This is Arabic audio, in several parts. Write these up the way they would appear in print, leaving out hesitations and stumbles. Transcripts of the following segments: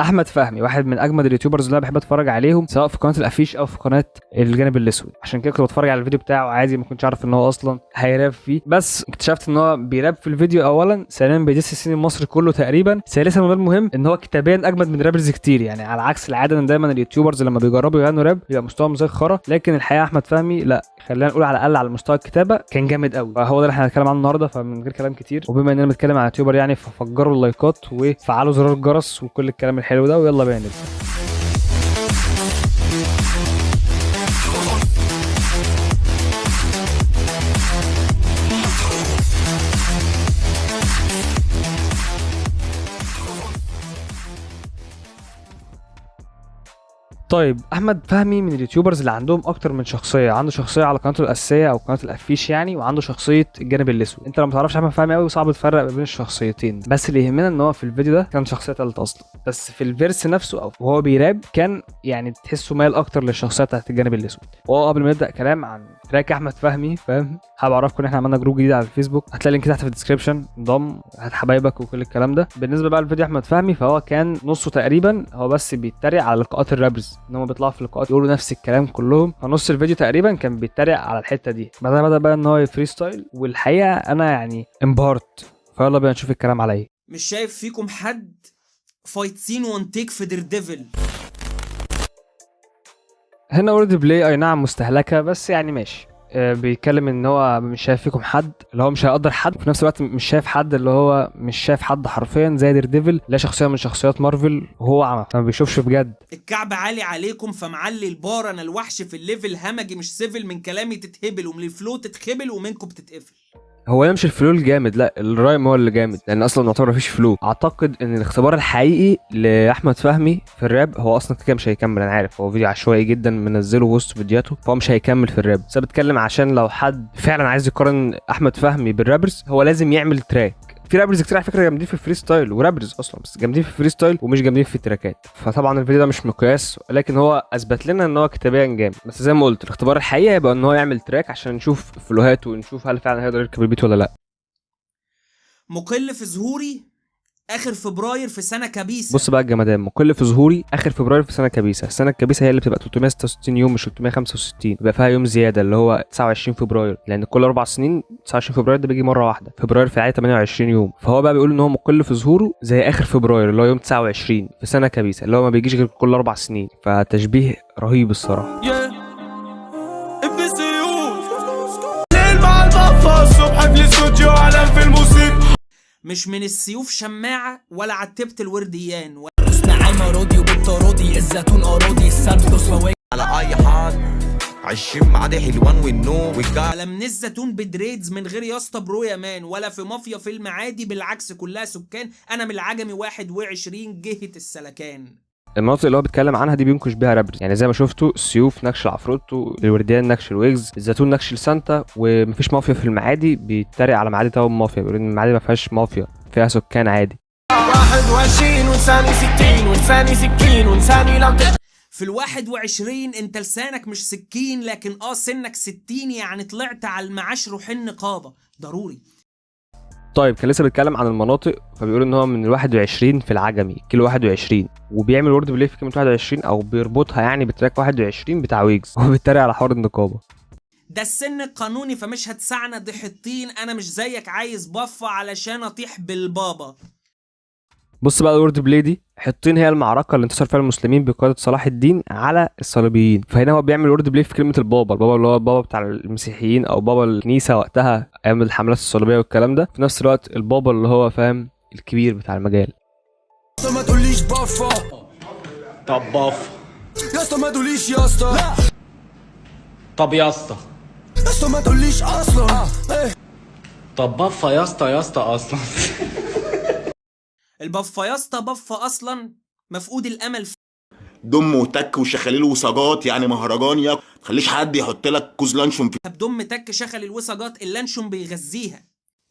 احمد فهمي واحد من اجمد اليوتيوبرز اللي انا بحب اتفرج عليهم، سواء في قناه الافيش او في قناه الجانب الاسود. عشان كده كنت بتفرج على الفيديو بتاعه عادي، ما كنتش عارف ان هو اصلا هيراب فيه، بس اكتشفت ان هو بيراب في الفيديو. اولا، ثانيا بيدس السين المصري كله تقريبا، ثالثا وده المهم ان هو كتابيا اجمد من رابرز كتير. يعني على عكس العاده ان دايما اليوتيوبرز لما بيجربوا يغنوا راب بيبقى مستواهم زي الخرا، لكن الحقيقه احمد فهمي لا، خلينا نقول على الاقل على مستوى الكتابه كان جامد قوي. فهو ده اللي احنا هنتكلم عنه النهارده. فمن غير كلام كتير، وبما اننا بنتكلم على يوتيوبر يعني، ففجروا اللايكات وفعلوا زرار الجرس وكل الكلام الحلو ده، ويلا بينا نبدا. طيب، احمد فهمي من اليوتيوبرز اللي عندهم اكتر من شخصيه. عنده شخصيه على قناته الاساسيه او قناه الافيش يعني، وعنده شخصيه الجانب الاسود. انت لو ما تعرفش احمد فهمي قوي صعب تفرق بين الشخصيتين، بس اللي يهمنا ان هو في الفيديو ده كان شخصيه ثالثه اصلا، بس في الفيرس نفسه او وهو بيراب كان يعني تحسه مايل اكتر للشخصيه بتاعت الجانب الاسود. وهو قبل ما نبدا كلام عن تراك احمد فهمي، فاهم، حابب اعرفكم ان احنا عملنا جروب جديد على الفيسبوك، هتلاقي اللينك تحت في الديسكربشن، انضم، هات حبايبك وكل الكلام ده. بالنسبه بقى لفيديو احمد فهمي، فهو كان نصه تقريبا هو بس بيتريق على لقاءات الرابرز، ان هم بيطلعوا في لقاءات يقولوا نفس الكلام كلهم، فنص الفيديو تقريبا كان بيتريق على الحته دي. بعدها بدا بقى ان هو فري ستايل، والحقيقه انا يعني انبهرت. فيلا بينا نشوف الكلام على ايه. مش شايف فيكم حد فايت سين وان تيك في دير ديفل. هنا وورد بلاي اي نعم مستهلكه، بس يعني ماشي. بيتكلم ان هو مش شايف فيكم حد اللي هو مش هيقدر حد، وفي نفس الوقت مش شايف حد اللي هو مش شايف حد حرفيا زي دير ديفل، لا شخصيه من شخصيات مارفل وهو عمى فما بيشوفش بجد. الكعب عالي عليكم فمعلي البار، انا الوحش في الليفل، همجي مش سيفل، من كلامي تتهبل ومن الفلو تتخبل ومنكم بتتقفل. هو مش الفلو الجامد، لا الرايم هو اللي جامد، لان اصلا يعتبر مفيش فلو. اعتقد ان الاختبار الحقيقي لاحمد فهمي في الراب هو اصلا كده مش هيكمل. انا عارف هو فيديو عشوائي جدا منزله وسط فيديوهاته، فهو مش هيكمل في الراب. بس انا بتكلم عشان لو حد فعلا عايز يقارن احمد فهمي بالرابرز، هو لازم يعمل تراك. في رابرز كتير على فكره جامدين في الفري ستايل، ورابرز اصلا بس جامدين في الفري ستايل ومش جامدين في التراكات. فطبعا الفيديو ده مش مقياس، لكن هو اثبت لنا ان هو كتابيا جامد. بس زي ما قلت، الاختبار الحقيقي هيبقى ان هو يعمل تراك عشان نشوف فلوهاته ونشوف هل فعلا هيقدر يركب البيت ولا لا. مقل في ظهوري اخر فبراير في سنه كبيسه. بص بقى الجمدان، مقل في ظهوري اخر فبراير في سنه كبيسه. السنه الكبيسه هي اللي بتبقى 366 يوم مش 365، بيبقى فيها يوم زياده اللي هو 29 فبراير، لان كل 4 سنين 29 فبراير ده بيجي مره واحده. فبراير في العاده 28 يوم، فهو بقى بيقول ان هو مقل في ظهوره زي اخر فبراير اللي هو يوم 29 في سنه كبيسه، اللي هو ما بيجيش غير كل 4 سنين. فتشبيه رهيب الصراحه. الصبح في الاستوديو علم في الموسيقى، مش من السيوف شماعه ولا عتبت الورديان نعيمه راضي وبالتراضي، الزيتون اراضي، السبت فواكه على اي حد، عايشين معادي حلوان والنو ولا من الزيتون بدريدز من غير يا اسطى برو يا مان، ولا في مافيا في المعادي، بالعكس كلها سكان، انا من العجمي 21 جهه السلكان. المناطق اللي هو بيتكلم عنها دي بينكش بيها رابرز، يعني زي ما شفتوا السيوف نكش العفروتو، الورديان نكش الويجز، الزيتون نكش السانتا، ومفيش مافيا في المعادي. بيتريق على معادي تاون مافيا، بيقول ان المعادي ما فيهاش مافيا، فيها سكان عادي. 21 ولساني 60 ولساني سكين ولساني لو في ال21 انت لسانك مش سكين، لكن سنك 60، يعني طلعت على المعاش روح النقابه ضروري. طيب كان لسه بيتكلم عن المناطق، فبيقول ان هو من ال21 في العجمي كيلو 21، وبيعمل وورد بلاي في كلمه 21 او بيربطها يعني بتراك 21 بتاع ويجز، وهو بيتريق على حوار النقابه. ده السن القانوني فمش هتسعنا دي حطين، انا مش زيك عايز بفة علشان اطيح بالبابا. بص بقى الورد بلاي دي، حطين هي المعركه اللي انتصر فيها المسلمين بقياده صلاح الدين على الصليبيين. فهنا هو بيعمل وورد بلاي في كلمه البابا اللي هو البابا بتاع المسيحيين او بابا الكنيسه وقتها ايام الحملات الصليبيه والكلام ده، في نفس الوقت البابا اللي هو فاهم الكبير بتاع المجال. ما تقوليش بافا، طب بافا يا اسطى ما تقوليش يا اسطى، طب يا اسطى، يا اسطى ما تقوليش اصلا، طب بافا يا اسطى اصلا. البفة يا اسطى بفة اصلا مفقود الامل دم وتك وشخاليل وصاجات، يعني مهرجان يا خليش حد يحط لك كوز لانشون في بدم تك شخل الوصاجات، اللانشون بيغذيها.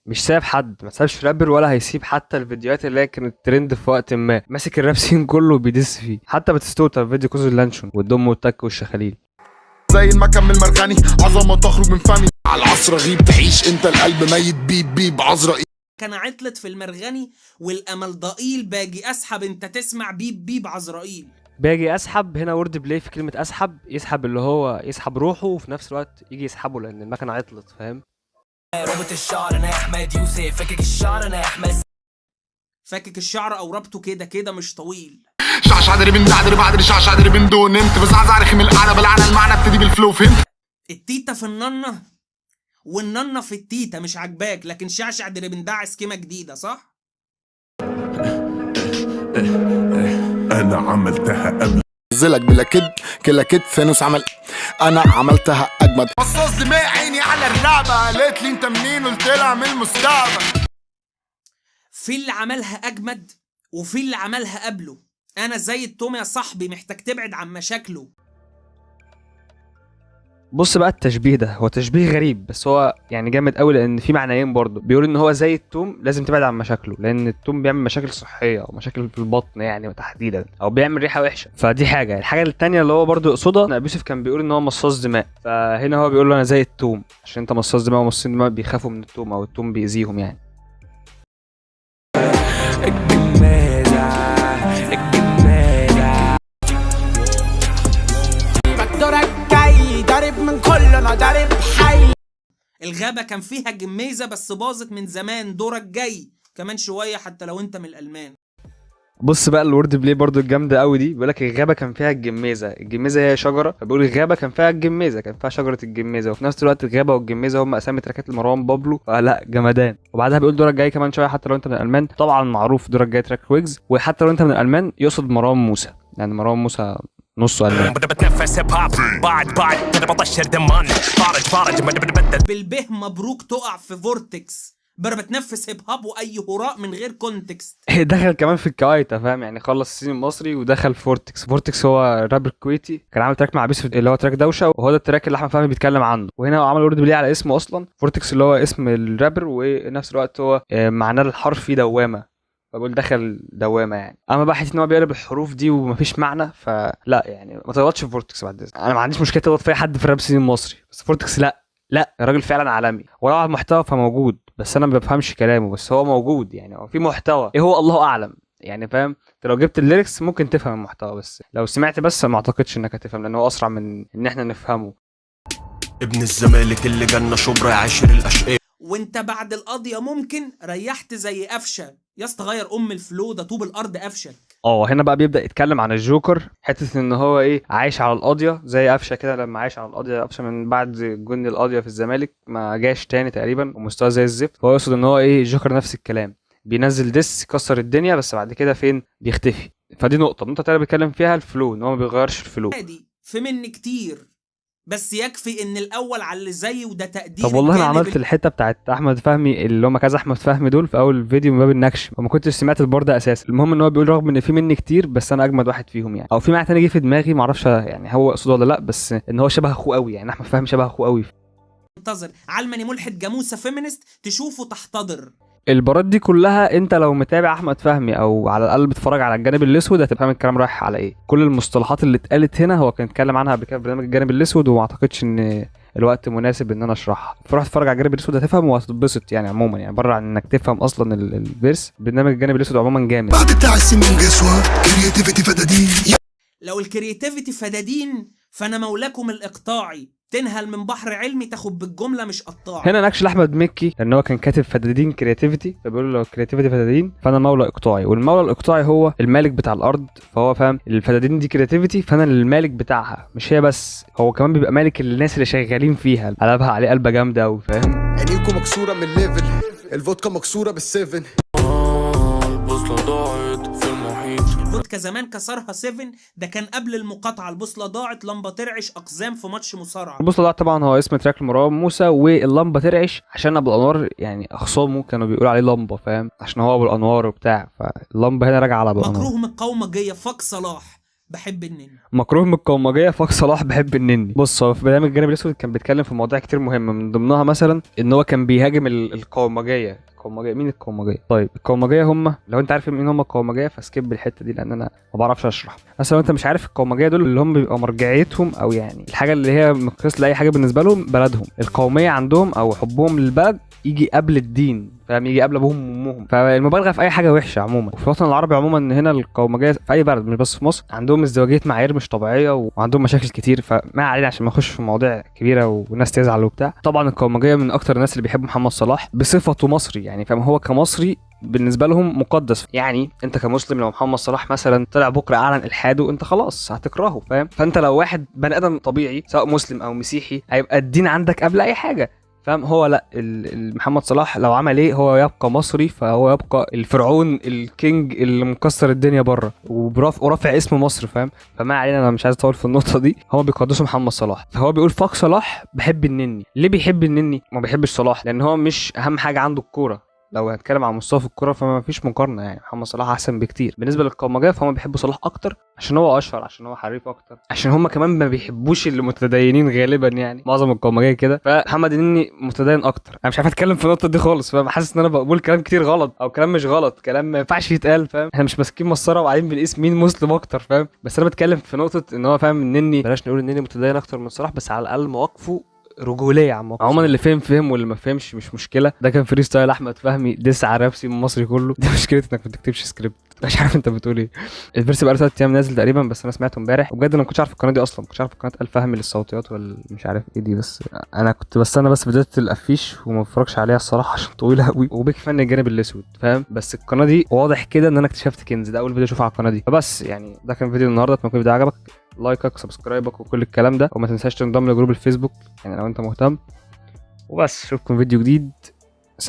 مش سايب حد، ما سابش رابر ولا هيسيب حتى الفيديوهات اللي هي كانت ترند في وقت ما، ماسك الراب سين كله بيدس فيه، حتى بتستوتا فيديو كوز اللانشون والدم والتك والشخاليل. زي المكان من المرغني، عظمه تخرج من فمي، على العصر غيب تعيش انت القلب ميت بيب عذرا. كان عطلت في المرغني والامل ضئيل، باجي اسحب انت تسمع بيب بيب عزرائيل. باجي اسحب هنا وورد بلاي في كلمه اسحب، يسحب اللي هو يسحب روحه وفي نفس الوقت يجي يسحبه لان المكنه عطلت، فاهم؟ ربط الشعر انا احمد يوسف، فكك الشعر انا احمد. فاكك الشعر او ربطه كده كده مش طويل. شعش عدري بن عدري بعدري شعش عدري بن دون نمت بزعزع رخم الاعلى بلعنا المعنى ابتدي بالفلو فهمت. التيتا في الننه والننه في التيتا مش عاجباك، لكن شعشع دربندع سكيمه جديده صح؟ انا عملتها قبل زلك بلا كد كلا كد ثانوس عمل، انا عملتها اجمد. مصاص دماء عيني على الرقبه، قالت لي انت منين قلت لها من المستقبل. في اللي عملها اجمد وفي اللي عملها قبله. انا زي التوم يا صاحبي محتاج تبعد عن مشاكله. بص بقى التشبيه ده هو تشبيه غريب بس هو يعني جامد قوي، لان في معنيين برضه. بيقول ان هو زي التوم لازم تبعد عن مشاكله، لان التوم بيعمل مشاكل صحيه او مشاكل في البطن يعني تحديدا، او بيعمل ريحه وحشه، فدي حاجه. الحاجه الثانيه اللي هو برضه يقصدها ان ابو يوسف كان بيقول ان هو مصاص دماء، فهنا هو بيقول له انا زي التوم عشان انت مصاص دماء، ومصاصين دماء بيخافوا من التوم او التوم بيأذيهم يعني. الغابة كان فيها جميزة بس باظت من زمان، دورك جاي كمان شوية حتى لو انت من الألمان. بص بقى الورد بلاي برضو الجامده قوي دي، بيقول لك الغابه كان فيها الجميزه، الجميزه هي شجره، فبيقول الغابه كان فيها الجميزه، كان فيها شجره الجميزه، وفي نفس الوقت الغابه والجميزه هم اسامي تراكات لمروان بابلو، فلا جمدان. وبعدها بيقول دورك جاي كمان شويه حتى لو انت من الالمان، طبعا معروف دورك جاي تراك ويجز، وحتى لو انت من الالمان يقصد مروان موسى، يعني مروان موسى نصه ألمان. بتنفس هيب هوب بعد بطشر دمان فارج بالبه مبروك تقع في فورتكس، بتنفس هيب هوب واي هراء من غير كونتكست. دخل كمان في الكوايتا فاهم، يعني خلص السين المصري ودخل فورتكس. فورتكس هو رابر كويتي كان عامل تراك مع بيس اللي هو تراك دوشه، وهو ده التراك اللي احمد فهمي بيتكلم عنه، وهنا هو عمل ورد بلاي على اسمه اصلا. فورتكس اللي هو اسم الرابر، ونفس الوقت هو معناه الحرفي دوامه، فبقول دخل دوامه يعني. اما بقى حته ان هو بيقلب الحروف دي ومفيش معنى، فلا يعني ما تغلطش في فورتكس بعد اذنك. انا ما عنديش مشكله تغلط في اي حد في الراب سين المصري، بس فورتكس لا الراجل فعلا عالمي، ولو على المحتوى فموجود، بس انا ما بفهمش كلامه، بس هو موجود يعني، هو في محتوى ايه هو الله اعلم يعني، فاهم؟ انت لو جبت الليركس ممكن تفهم المحتوى، بس لو سمعت بس ما اعتقدش انك هتفهم، لان هو اسرع من ان احنا نفهمه. ابن الزمالك اللي جنة شبرا عاشر الاشقاء، وانت بعد القضيه ممكن ريحت زي قفشه يا اسطى، غير الفلو ده طوب الارض قفشك. هنا بقى بيبدا يتكلم عن الجوكر، حته ان هو ايه عايش على القضيه زي قفشه كده، لما عايش على القضيه قفشه من بعد جن القضيه في الزمالك ما جاش تاني تقريبا، ومستواه زي الزفت. فهو يقصد ان هو ايه الجوكر نفس الكلام، بينزل ديس يكسر الدنيا بس بعد كده فين بيختفي. فدي نقطه النقطه التانيه بيتكلم فيها الفلو، ان هو ما بيغيرش الفلو عادي في مني كتير، بس يكفي ان الاول على اللي زيي وده تقدير. طب والله انا عملت الحته بتاعت احمد فهمي اللي هم كذا احمد فهمي دول في اول فيديو من باب النكش، وما كنتش سمعت البار ده اساسا. المهم ان هو بيقول رغم ان في مني كتير بس انا اجمد واحد فيهم يعني، او في معنى تاني جه في دماغي ما اعرفش يعني هو اقصده ولا لا، بس ان هو شبه اخوه قوي يعني، احمد فهمي شبه اخوه قوي. انتظر علمني ملحد جاموسه فيمينست تشوفه تحتضر. البارات دي كلها انت لو متابع احمد فهمي او على الاقل بتتفرج على الجانب الاسود هتفهم الكلام رايح على ايه. كل المصطلحات اللي اتقالت هنا هو كان اتكلم عنها قبل كده في برنامج الجانب الاسود، وما اعتقدش ان الوقت مناسب ان انا اشرحها، فروح اتفرج على الجانب الاسود هتفهم وهتتبسط يعني. عموما يعني بره عن انك تفهم اصلا الفيرس، برنامج الجانب الاسود عموما جامد. بعد بتاع السنين جسوة كرياتيفيتي فدادين. لو الكرياتيفيتي فدادين فانا مولاكم الاقطاعي، تنهل من بحر علمي تاخد بالجمله مش قطاع. هنا نكش لاحمد مكي لان هو كان كاتب فدادين كرياتيفيتي، فبيقول له الكرياتيفيتي فدادين فانا مولى اقطاعي، والمولى الاقطاعي هو المالك بتاع الارض، فهو فاهم الفدادين دي كرياتيفيتي فانا المالك بتاعها. مش هي بس، هو كمان بيبقى مالك الناس اللي شغالين فيها، قلبها عليه قلبه جامده قوي فاهم. عينيكم مكسوره من الليفل، الفودكا مكسوره بالسيفن. البوصلة ضاعت في المحيط. الفودكا زمان كسرها 7، ده كان قبل المقاطعه. البوصله ضاعت لمبه ترعش اقزام في ماتش مصارعه. البوصله ضاعت طبعا هو اسم تراك لمروان موسى، واللمبه ترعش عشان ابو الانوار يعني اخصامه كانوا بيقولوا عليه لمبه فاهم، عشان هو ابو الانوار وبتاع، فاللمبه هنا راجعه على ابو الانوار. مكروه من القومجيه فاك صلاح بحب النني. مكروه من القومجيه فاك صلاح بحب النني. بص هو في برنامج الجانب الاسود كان بيتكلم في مواضيع كتير مهمه، من ضمنها مثلا ان هو كان بيهاجم القومجيه. القومجيه مين القومجيه؟ طيب القومجيه هم، لو انت عارف مين هم القومجيه فسكيب الحته دي لان انا ما بعرفش اشرح. بس لو انت مش عارف القومجيه دول اللي هم بيبقى مرجعيتهم او يعني الحاجه اللي هي مقياس لاي حاجه بالنسبه لهم بلدهم، القوميه عندهم او حبهم للبلد يجي قبل الدين، فاهم، يجي قبل ابوهم وامهم. فالمبالغه في اي حاجه وحشه عموما. وفي الوطن العربي عموما هنا القومجيه في اي بلد مش بس في مصر عندهم ازدواجيه معايير مش طبيعيه وعندهم مشاكل كتير. فما علينا عشان ما نخش في مواضيع كبيره والناس تزعل وبتاع. طبعا القومجيه من اكتر الناس اللي بيحبوا محمد صلاح بصفته مصري يعني، فاهم، هو كمصري بالنسبه لهم مقدس. يعني انت كمسلم لو محمد صلاح مثلا طلع بكره اعلن الحاده انت خلاص هتكرهه، فاهم. فانت لو واحد بني ادم طبيعي سواء مسلم او مسيحي هيبقى الدين عندك قبل اي حاجه، فاهم. هو لا، محمد صلاح لو عمل ايه هو يبقى مصري، فهو يبقى الفرعون الكينج اللي مكسر الدنيا بره ورافع اسم مصر، فاهم. فما علينا، انا مش عايز اطول في النقطه دي. هو بيقدسوا محمد صلاح، فهو بيقول فاك صلاح بحب النني. ليه بيحب النني ما بيحبش صلاح؟ لان هو مش اهم حاجه عنده الكوره. لو هنتكلم عن مستوى في الكوره فما فيش مقارنه يعني، محمد صلاح احسن بكتير. بالنسبه للقومجيه فهم بيحبوا صلاح اكتر عشان هو اشهر، عشان هو حريف اكتر، عشان هم كمان ما بيحبوش اللي متدينين غالبا يعني، معظم القومجيه كده. فمحمد النني متدين اكتر. انا مش عارف اتكلم في النقطه دي خالص، فاهم. حاسس ان انا بقول كلام كتير غلط او كلام مش غلط، كلام ما ينفعش يتقال، فاهم. احنا مش ماسكين مسطره وقاعدين بنقيس مين مسلم اكتر، فاهم. بس انا بتكلم في نقطه ان هو فاهم النني، بلاش نقول النني متدين اكتر من صلاح، بس على الاقل مواقفه رجوليه عموما. اللي فهم واللي ما فهمش مش مشكله. ده كان فري ستايل احمد فهمي دس على رابسي من مصري كله. دي مشكله انك ما تكتبش سكريبت، مش عارف انت بتقول ايه. الفيرس بقى له 3 ايام نازل تقريبا، بس انا سمعته امبارح وبجد انا ما كنتش عارف القناه دي اصلا، ما كنتش عارف قناه الفهمي للصوتيات ولا مش عارف ايه دي. بس انا كنت بستنى بس فيديوهات الافيش وما بتفرجش عليها الصراحه عشان طويله قوي وبيك فن الجانب الاسود، فاهم. بس القناه دي واضح كده ان انا اكتشفت كنز. ده اول فيديو اشوفه على القناه دي. فبس يعني ده كان فيديو النهارده. اتمنى يكون الفيديو عجبك، لايكك سبسكرايبك وكل الكلام ده، وما تنساش تنضم لجروب الفيسبوك يعني لو انت مهتم. وبس اشوفكم فيديو جديد.